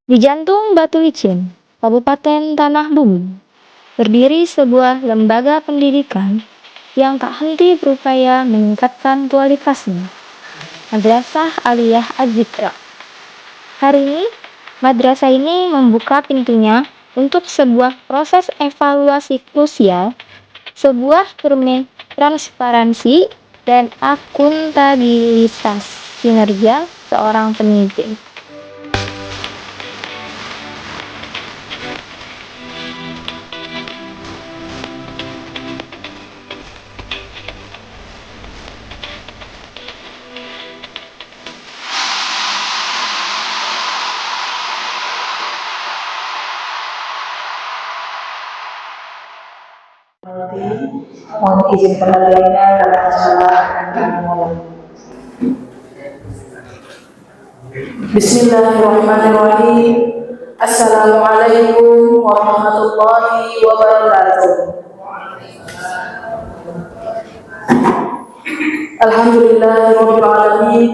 Di jantung Batu Licin, Kabupaten Tanah Bumbu, berdiri sebuah lembaga pendidikan yang tak henti berupaya meningkatkan kualitasnya, Madrasah Aliyah Az-Zikra. Hari ini, madrasah ini membuka pintunya untuk sebuah proses evaluasi krusial, sebuah cermin transparansi dan akuntabilitas kinerja seorang pemimpin. Mohon izin kembalinya karena salah dan mulai. Bismillahirrahmanirrahim. Assalamualaikum warahmatullahi wabarakatuh. Alhamdulillahirabbil alamin.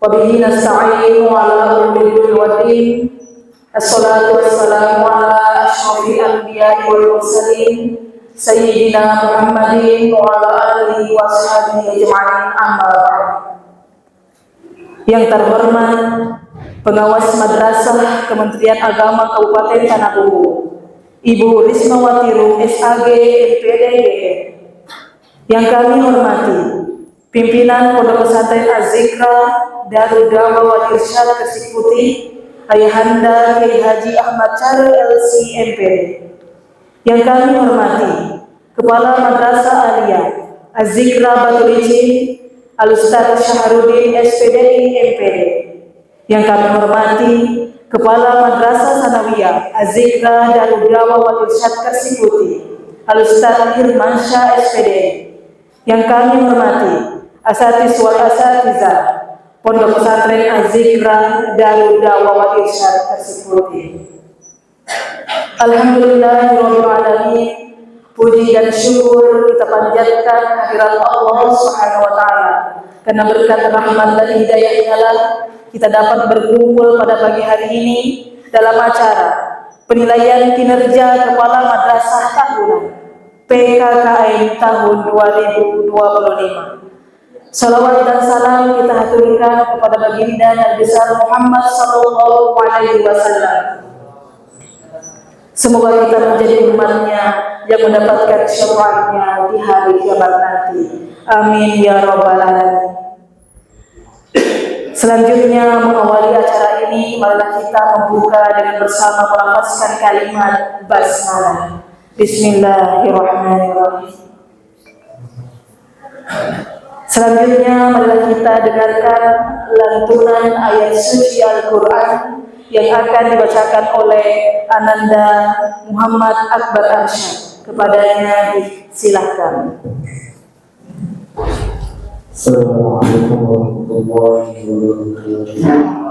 Wa bihi nasta'inu ala umuri waddin. Assalatu wassalamu ala asyrafil anbiya'i wal mursalin. Sayyidina Muhammadin wa ala alihi wa ashabihi ajma'in, amma ba'd. Yang terhormat pengawas madrasah Kementerian Agama Kabupaten Tanah Bumbu, Ibu Rismawati Rum SAG MPD. Yang kami hormati pimpinan Pondok Pesantren Az-Zikra Darul Da'wah wal Irsyad Gresik Putih, Ayahanda Kiai Haji Ahmad Carul LC MPD. Yang kami hormati Kepala Madrasah Aliyah Az-Zikra Batu Licin Al-Ustaz Syahrudin SPDI MPD. Yang kami hormati Kepala Madrasah Sanawiyah Az-Zikra Darul Da'wah wal Irsyad Gresik Putih Al-Ustaz Hirmansyah SPDI. Yang kami hormati asatiz wal asatizah Pondok Pesantren Az-Zikra Darul Da'wah wal Irsyad Gresik Putih. Alhamdulillahirabbil alamin. Puji dan syukur kita panjatkan kehadirat Allah Subhanahu wa taala. Karena berkat rahmat dan hidayahnya lah kita dapat berkumpul pada pagi hari ini dalam acara penilaian kinerja Kepala Madrasah Tahunan PKKM tahun 2025. Salawat dan salam kita haturkan kepada baginda Nabi besar Muhammad sallallahu alaihi wasallam. Semoga kita menjadi umatnya yang mendapatkan syafaatnya di hari kiamat nanti. Amin ya rabbal alamin. Selanjutnya mengawali acara ini, marilah kita membuka dengan bersama melafazkan kalimat basmalah. Bismillahirrahmanirrahim. Selanjutnya marilah kita dengarkan lantunan ayat suci Al-Quran yang akan dibacakan oleh Ananda Muhammad Akbar Arsyad. Kepadanya silakan. Assalamualaikum warahmatullahi wabarakatuh.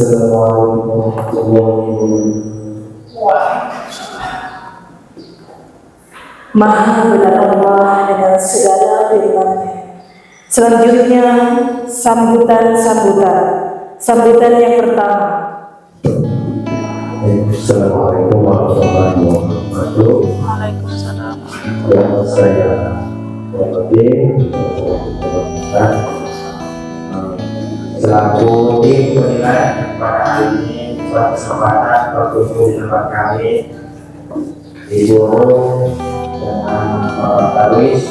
Assalamualaikum warahmatullahi wabarakatuh. Maha benar Allah dengan segala firman-Nya. Selanjutnya sambutan yang pertama. Assalamualaikum warahmatullahi wabarakatuh. Waalaikumsalam. Yang saya hormati selaku tim penilai pada hari ini suatu kesempatan berkunjung di tempat kami di Buru dengan Bapak Darwis.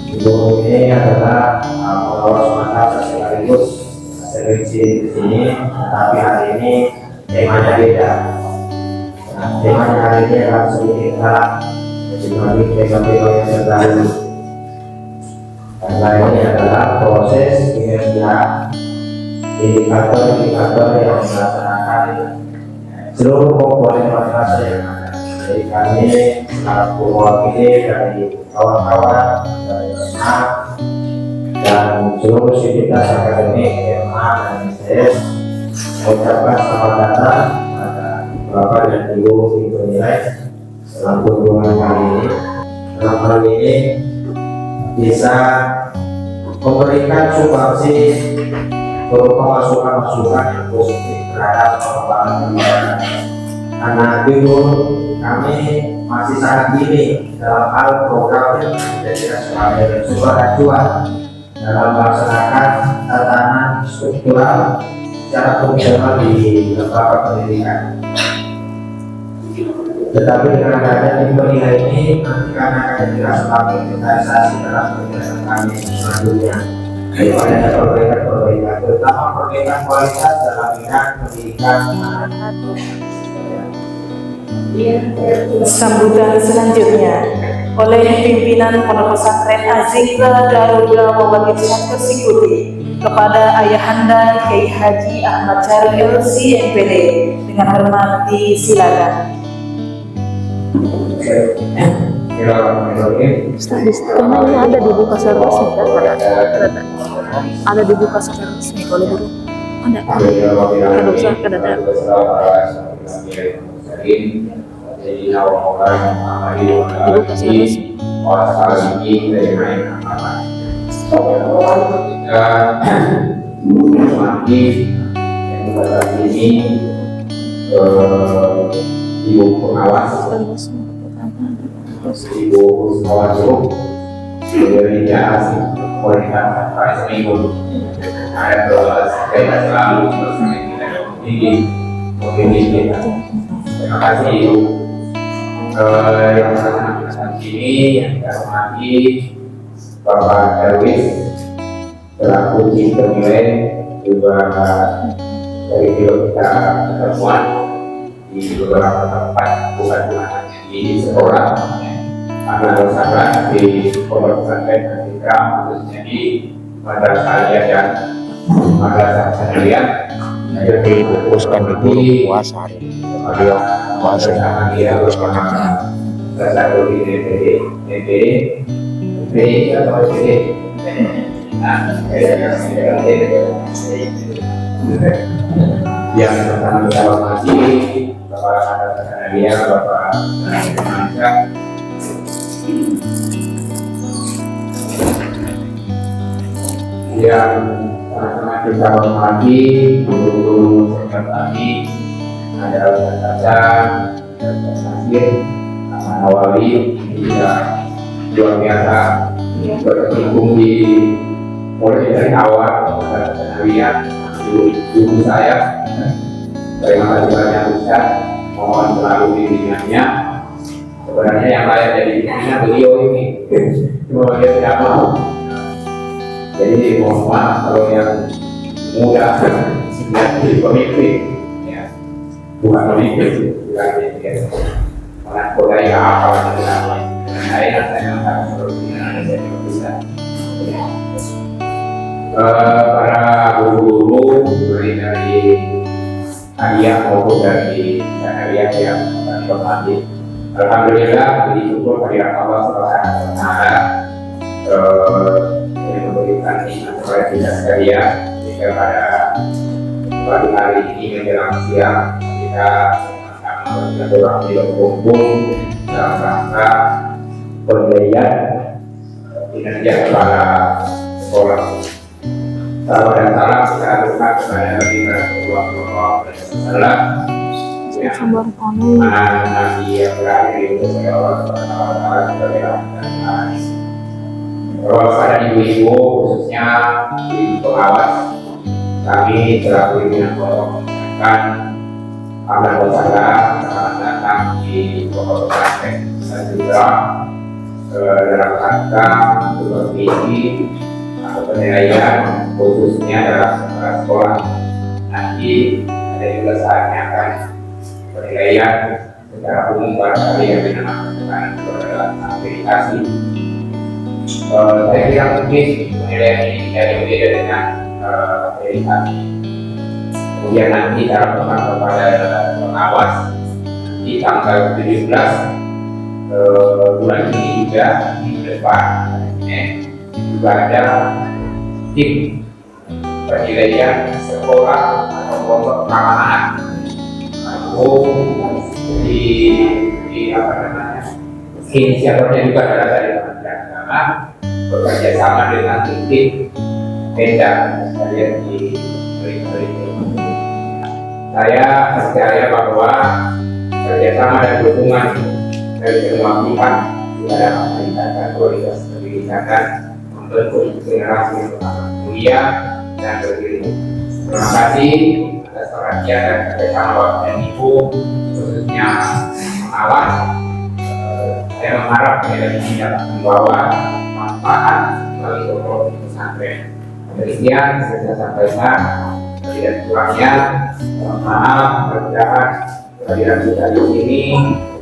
Di Buru ini adalah pengawal Sumatera sekaligus seleksi di sini, tetapi hari ini temanya beda. Temanya hari ini akan sedikit dalam dibanding tema-tema yang terdahulu. Karena ini adalah proses kinerja indikator-indikator yang dilaksanakan seluruh komponen masyarakat yang ada. Jadi kami selaku mewakili dari kawan-kawan dari SMA dan seluruh sivitas akademik SMA dan ITS mengucapkan selamat datang pada Bapak dan Ibu penilai dalam kunjungan kali ini. Dalam hal ini bisa memberikan sumbangsi berupa masukan-masukan yang positif terhadap pengembangan negara. Karena jujur kami masih sangat dini dalam hal program yang menjadi sebagai sumber acuan dalam melaksanakan tatanan struktural secara fungsional di lembaga pendidikan. Tetapi dengan adanya tim penilai ini nanti karena akan dilakukan implementasi dalam kegiatan kami selanjutnya. Daripada ada perbaikan, terutama perbaikan kualitas dalam bidang pendidikan. Sambutan selanjutnya oleh pimpinan Pondok Pesantren Az-Zikra Darul Ulama wal Irsyad Persikuti kepada Ayahanda Kiai Haji Ahmad Syarif LC MPD dengan hormat disilakan. Kemarin ada dibuka secara resmi kan? Ada dibuka secara resmi oleh guru. Ada. Ada usah kan ada. Dibuka secara resmi. Ibu pengawas, Ibu pengawas grup, Indonesia asing, kualitas sampai seminggu. Ada terus kita selalu bersama kita tinggi, memiliki. Terima kasih Ibu. Yang saat ini yang kita hormati Bapak Darwis selaku tim penilai juga dari beliau kita pertemuan di beberapa tempat, bukan hanya di sekolah, karena usaha di Pondok Pesantren ketika khususnya di madrasah dan madrasah sendirian jadi fokuskan di bulan puasa beliau masih fokuskan satu di DPD B atau C. Yang pertama kita hormati Bapak Nadia, Bapak Manca. Yang sama-sama kita hormati guru-guru senior kami, ada Ustaz Hasan, ada Ustaz Nasir, Ahmad Nawali, juga luar biasa berkecimpung di mulai dari awal keseharian guru saya. Terima kasih banyak Ustaz, mohon selalu bimbingannya. Sebenarnya yang layak jadi pimpinan beliau ini, cuma dia tidak mau. Jadi mohon maaf kalau yang muda menjadi pemimpin, ya bukan pemimpin, bukan pemimpin. Mengakodai apa namanya? Saya akan berpikir saya bisa. Para guru-guru mulai dari Adia maupun dari Adia yang hormati. Alhamdulillah, bersyukur kepada Allah Subhanahu wa Ta'ala yang memberikan nikmat kepada kita sekalian. Jika pada hari ini menjelang siang kita sama-sama bersilaturahmi berkumpul dalam rangka penilaian kinerja kepala sekolah. Salam dan salam kita aturkan kepada Nabi Rasulullah SAW yang mana Nabi yang berakhir diutus oleh Allah SWT sebagai rahmat dan anis. Kepada ibu-ibu khususnya ibu pengawas, kami selaku pimpinan pondok mengucapkan selamat datang di pondok pesantren Al-Hijra dalam rangka supervisi atau penilaian khususnya dalam sekolah. Nanti ada juga saatnya akan penilaian secara umum pada yang dinamakan akreditasi. Saya kira mungkin penilaian ini tidak berbeda dengan akreditasi. Kemudian nanti cara kepada pengawas di tanggal 17 bulan ini juga di depan juga ada tim penilaian sekolah atau pondok keamanan atau di apa namanya inisiatornya juga adalah dari Kementerian Agama bekerja sama dengan tim Pemda sekalian di saya percaya bahwa kerjasama dan dukungan dari semua pihak dalam meningkatkan kualitas pendidikan dan membentuk generasi yang akan mulia dan beriman. Terima kasih atas perhatian dan kerjasama Bapak dan Ibu, khususnya pengawas. Saya mengharap penilaian ini dapat membawa manfaat bagi seluruh pesantren. Demikian saya sampaikan, tidak kurangnya, mohon maaf, mudah-mudahan kehadiran kita di sini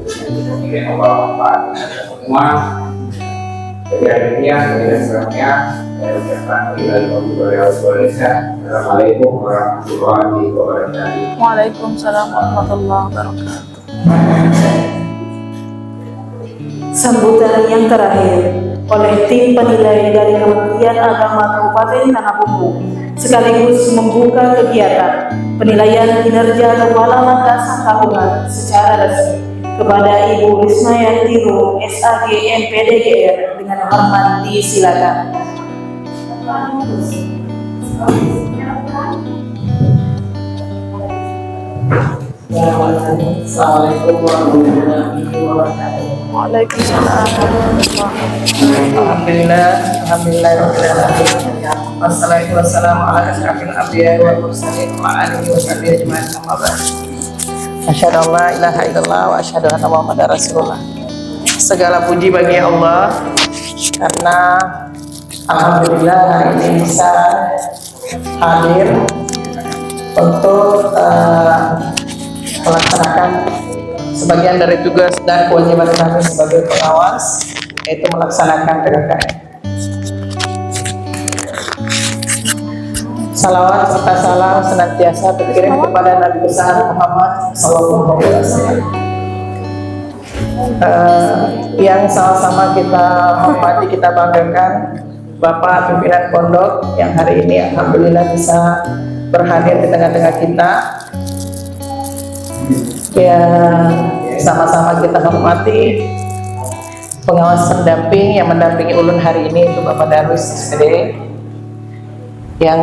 bisa membawa manfaat kepada semua. Demikian, tidak kurangnya, saya ucapkan Assalamualaikum warahmatullahi wabarakatuh. Waalaikumsalam warahmatullahi wabarakatuh. Sambutan yang terakhir oleh tim penilai dari Kementerian Agama Kabupaten Tanah Bumbu sekaligus membuka kegiatan penilaian kinerja kepala madrasah tahunan secara resmi kepada Ibu Rismayanti Rum, SAG MPDGR, dengan hormat disilakan. Assalamualaikum warahmatullahi wabarakatuh. Waalaikumsalam. Alhamdulillah, wassalatu wassalamu ala asyrafil anbiya'i wal mursalin wa alihi wa sahbihi ajma'in, amma ba'd. Asyhadu an la ilaha illallah wa asyhadu anna Muhammadar Rasulullah. Segala puji bagi Allah karena alhamdulillah hari ini bisa hadir untuk melaksanakan sebagian dari tugas dan kewajiban kami sebagai pengawas, yaitu melaksanakan PKKM. Salawat serta salam senantiasa terkirim kepada Nabi besar Muhammad SAW. yang sama-sama kita hormati, kita banggakan, Bapak pimpinan pondok yang hari ini alhamdulillah bisa berhadir di tengah-tengah kita. Ya, sama-sama kita hormati pengawas pendamping yang mendampingi ulun hari ini, itu Bapak Darwis SPD. Yang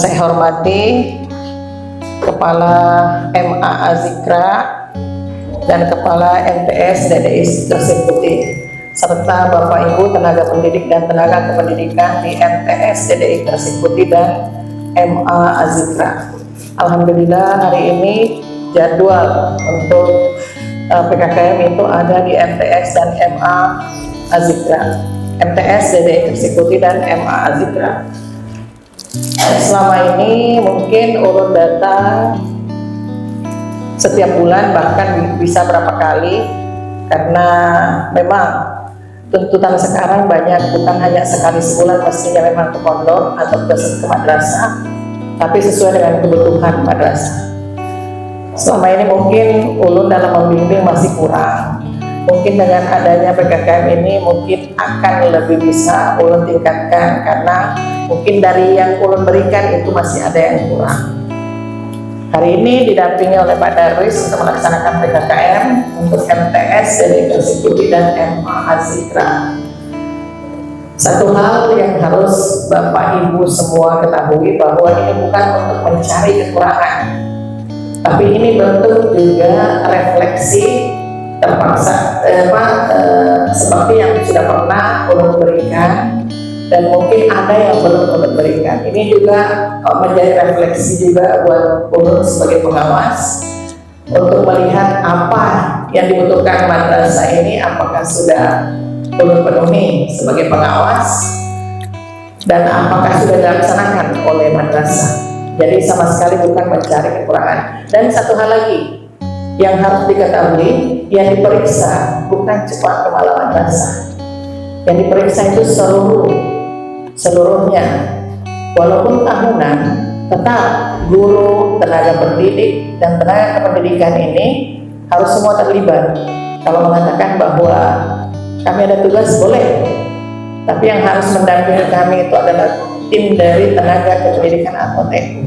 saya hormati Kepala MA Azikra dan Kepala MTS DDI Tersebut, serta Bapak Ibu tenaga pendidik dan tenaga kependidikan di MTS DDI Tersebut dan MA Azikra. Alhamdulillah hari ini jadwal untuk PKKM itu ada di MTS dan MA Azikra, MTS DDI Tersebut dan MA Azikra. Selama ini mungkin urut data setiap bulan, bahkan bisa berapa kali, karena memang tuntutan sekarang banyak, bukan hanya sekali sebulan mestinya memang ke pondok atau ke madrasah, tapi sesuai dengan kebutuhan madrasah. Selama ini mungkin ulun dalam membimbing masih kurang. Mungkin dengan adanya PKKM ini mungkin akan lebih bisa ulun tingkatkan, karena mungkin dari yang ulun berikan itu masih ada yang kurang. Hari ini didampingi oleh Pak Darwis untuk melaksanakan PKKM untuk MTS DDI Tersebut dan MA Azikra. Satu hal yang harus Bapak Ibu semua ketahui, bahwa ini bukan untuk mencari kekurangan, tapi ini bentuk juga refleksi terpaksa seperti yang sudah pernah ulun berikan dan mungkin ada yang belum ulun berikan. Ini juga menjadi refleksi juga buat ulun sebagai pengawas untuk melihat apa yang dibutuhkan madrasah ini, apakah sudah ulun penuhi sebagai pengawas dan apakah sudah dilaksanakan oleh madrasah. Jadi sama sekali bukan mencari kekurangan. Dan satu hal lagi yang harus diketahui, yang diperiksa bukan cuma kepala madrasah, yang diperiksa itu seluruhnya. Walaupun tahunan, tetap guru, tenaga pendidik, dan tenaga kependidikan ini harus semua terlibat. Kalau mengatakan bahwa kami ada tugas, boleh, tapi yang harus mendampingi kami itu adalah tim dari tenaga kependidikan atau TU.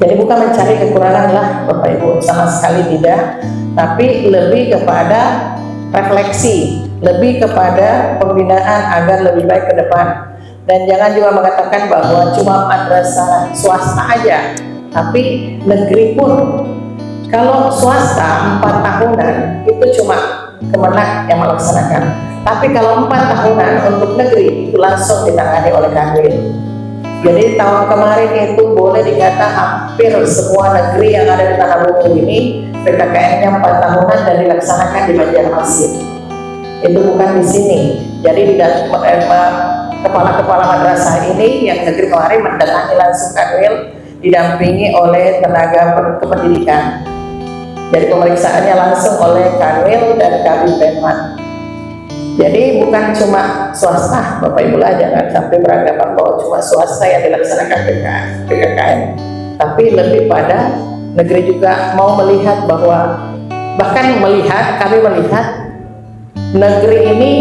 Jadi bukan mencari kekurangan lah Bapak Ibu, sama sekali tidak, tapi lebih kepada refleksi, lebih kepada pembinaan agar lebih baik ke depan. Dan jangan juga mengatakan bahwa cuma madrasah swasta aja, tapi negeri pun. Kalau swasta 4 tahunan itu cuma Kemenak yang melaksanakan, tapi kalau 4 tahunan untuk negeri itu langsung ditangani oleh Kanwil. Jadi tahun kemarin itu boleh dikata hampir semua negeri yang ada di Tanah Bumbu ini PKKM-nya 4 tahunan dan dilaksanakan di Banjarmasin. Itu bukan di sini. Jadi kepala-kepala madrasah ini yang negeri kemarin mendatangi langsung Kanwil didampingi oleh tenaga kependidikan. Jadi pemeriksaannya langsung oleh Kanwil dan Kabid Penman. Jadi bukan cuma swasta, Bapak Ibu lah, jangan sampai beranggapan bahwa cuma swasta yang dilaksanakan PKKM, tapi lebih pada negeri juga mau melihat bahwa, bahkan kami melihat negeri ini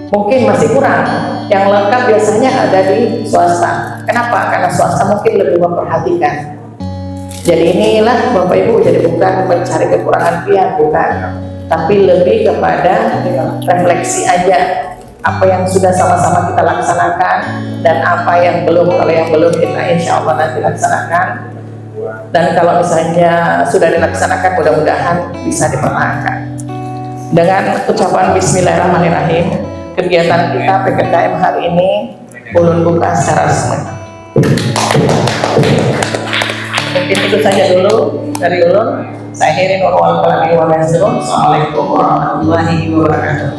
mungkin masih kurang. Yang lengkap biasanya ada di swasta. Kenapa? Karena swasta mungkin lebih memperhatikan. Jadi inilah Bapak Ibu, jadi bukan mencari kekurangan pihak, bukan, tapi lebih kepada refleksi aja apa yang sudah sama-sama kita laksanakan dan apa yang belum. Kalau yang belum kita insya Allah nanti laksanakan, dan kalau misalnya sudah dilaksanakan mudah-mudahan bisa dipertahankan. Dengan ucapan Bismillahirrahmanirrahim, kegiatan kita PKKM hari ini ulun buka secara resmi. Mungkin itu saja dulu dari ulun. Saya akhiri Assalamualaikum warahmatullahi wabarakatuh.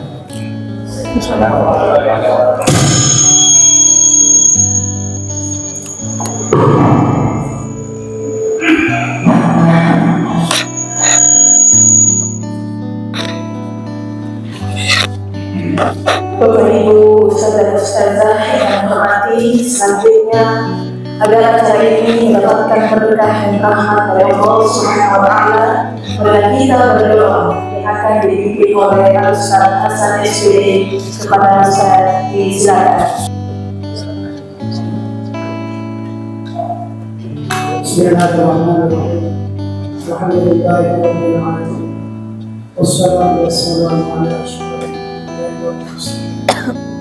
Bapak Ibu Ustazah yang hormati, selanjutnya agar acara ini mendapatkan berkah dan rahmat dari Allah Subhanahu wa Ta'ala, marilah kita berdoa di akan dipimpin oleh Al-Ustaz Hasan SPD. Kepada Ustaz, disilakan. Bismillahirrahmanirrahim. Alhamdulillahirrahmanirrahim. Wassalatu wassalamu ala asyrafil anbiya'i wal mursalin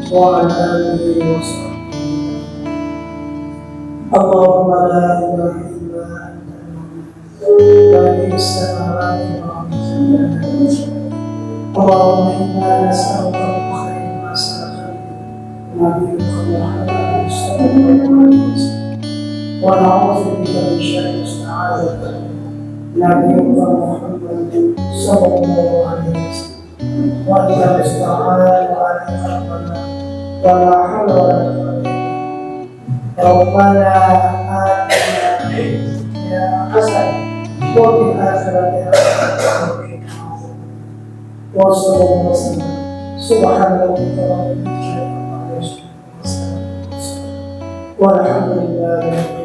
wa ala alihi wa sahbihi. Allahumma la ilaha illa anta badi'us samawati wal ardi. Allahumma inna nas'aluka min khairin ma sa'alaka nabiyyuka Muhammadin sallallahu alaihi wasallam. ونعوذ بك من شر استعاذك نبيك محمد صلى الله عليه وسلم وانت المستعان وعليك القدر ولا حول ولا قوه ربنا آتنا يا حسن وفي الآخرة حسنة وصلى الله وسلم سبحان ربك رب العزة عما يصفون والحمد لله رب العالمين.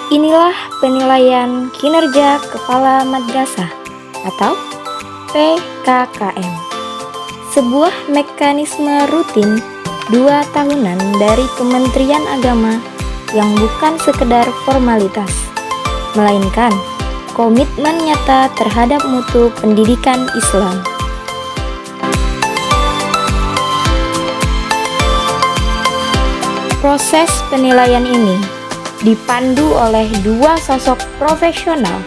Inilah penilaian kinerja Kepala Madrasah atau PKKM. Sebuah mekanisme rutin 2 tahunan dari Kementerian Agama yang bukan sekedar formalitas, melainkan komitmen nyata terhadap mutu pendidikan Islam. Proses penilaian ini dipandu oleh 2 sosok profesional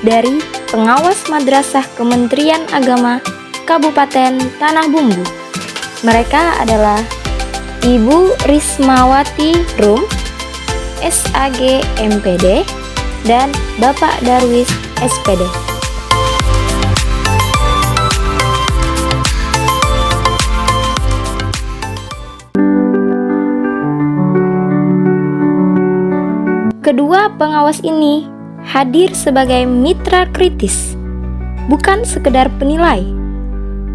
dari pengawas madrasah Kementerian Agama Kabupaten Tanah Bumbu. Mereka adalah Ibu Rismawati Rum, SAG MPD, dan Bapak Darwis SPD. Kedua pengawas ini hadir sebagai mitra kritis, bukan sekedar penilai.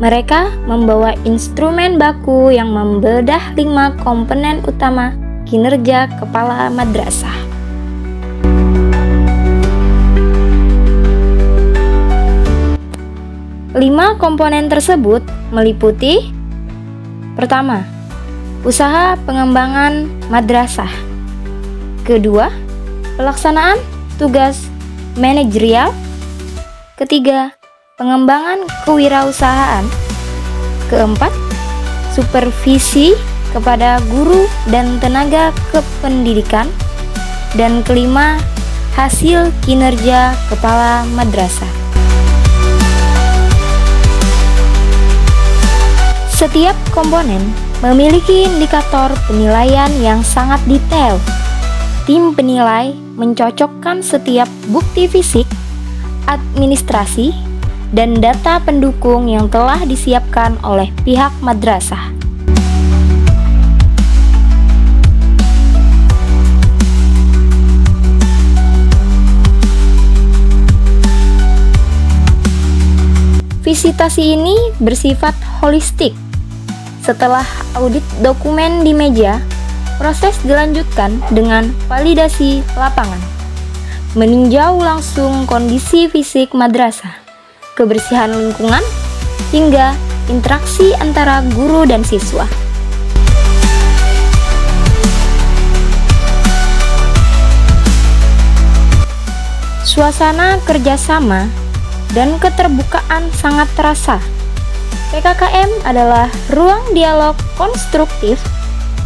Mereka membawa instrumen baku yang membedah 5 komponen utama kinerja kepala madrasah. 5 komponen tersebut meliputi: pertama, usaha pengembangan madrasah. Kedua, pelaksanaan tugas manajerial. Ketiga, pengembangan kewirausahaan. Keempat, supervisi kepada guru dan tenaga kependidikan. Dan kelima, hasil kinerja kepala madrasah. Setiap komponen memiliki indikator penilaian yang sangat detail. Tim penilai mencocokkan setiap bukti fisik, administrasi, dan data pendukung yang telah disiapkan oleh pihak madrasah. Visitasi ini bersifat holistik. Setelah audit dokumen di meja, proses dilanjutkan dengan validasi lapangan, meninjau langsung kondisi fisik madrasah, kebersihan lingkungan, hingga interaksi antara guru dan siswa. Suasana kerjasama dan keterbukaan sangat terasa. PKKM adalah ruang dialog konstruktif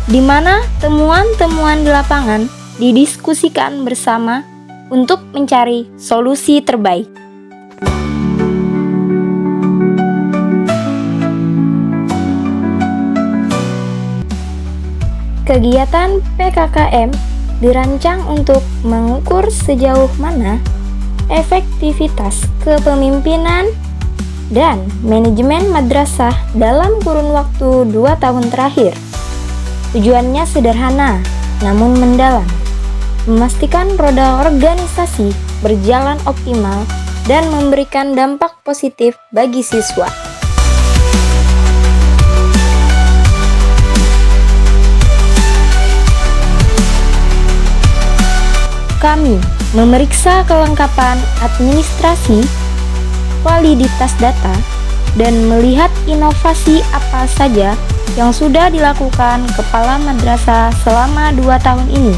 di mana temuan-temuan di lapangan didiskusikan bersama untuk mencari solusi terbaik. Kegiatan PKKM dirancang untuk mengukur sejauh mana efektivitas kepemimpinan dan manajemen madrasah dalam kurun waktu 2 tahun terakhir. Tujuannya sederhana namun mendalam, memastikan roda organisasi berjalan optimal dan memberikan dampak positif bagi siswa. kami memeriksa kelengkapan administrasi, validitas data, dan melihat inovasi apa saja yang sudah dilakukan kepala madrasah selama 2 tahun ini.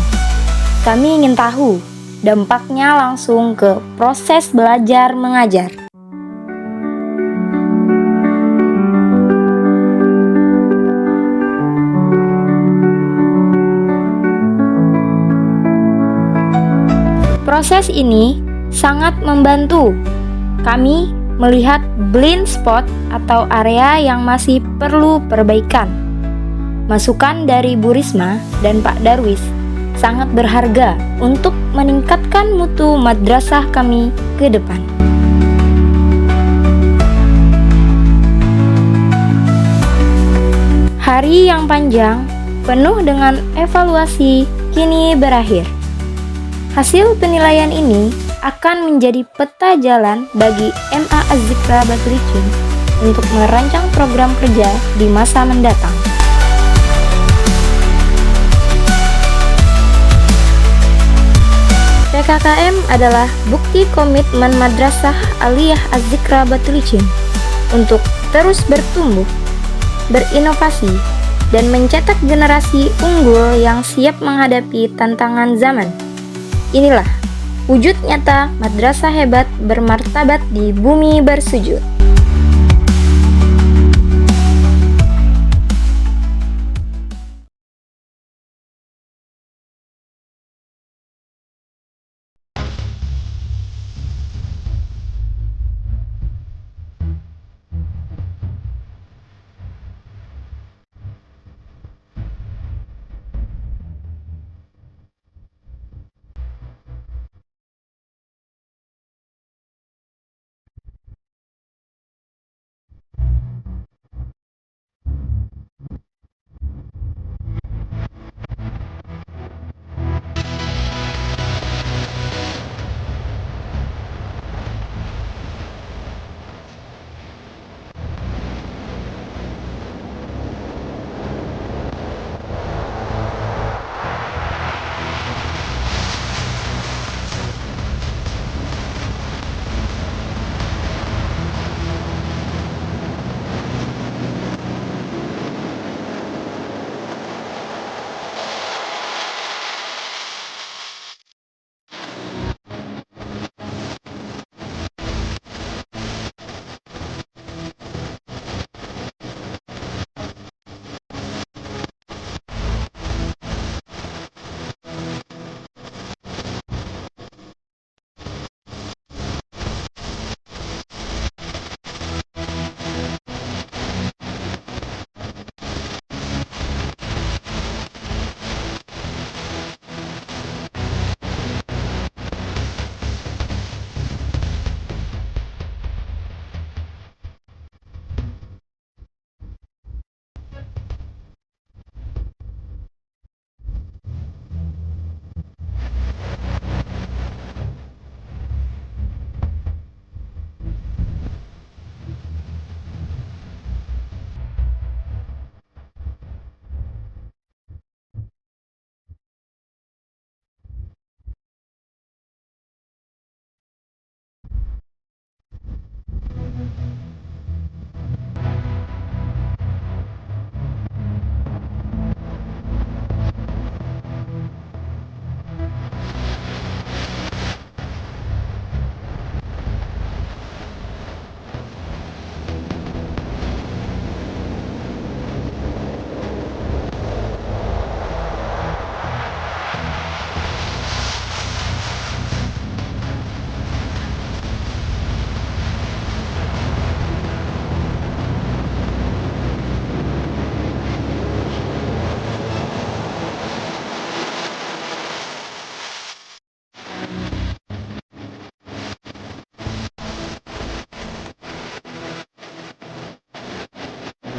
Kami ingin tahu dampaknya langsung ke proses belajar mengajar. Proses ini sangat membantu kami melihat blind spot atau area yang masih perlu perbaikan. Masukan dari Bu Risma dan Pak Darwis sangat berharga untuk meningkatkan mutu madrasah kami ke depan. Hari yang panjang, penuh dengan evaluasi, kini berakhir. Hasil penilaian ini akan menjadi peta jalan bagi MA Az-Zikra Batu Licin untuk merancang program kerja di masa mendatang. PKKM adalah bukti komitmen Madrasah Aliyah Az-Zikra Batu Licin untuk terus bertumbuh, berinovasi, dan mencetak generasi unggul yang siap menghadapi tantangan zaman. Inilah wujud nyata madrasah hebat bermartabat di bumi bersujud.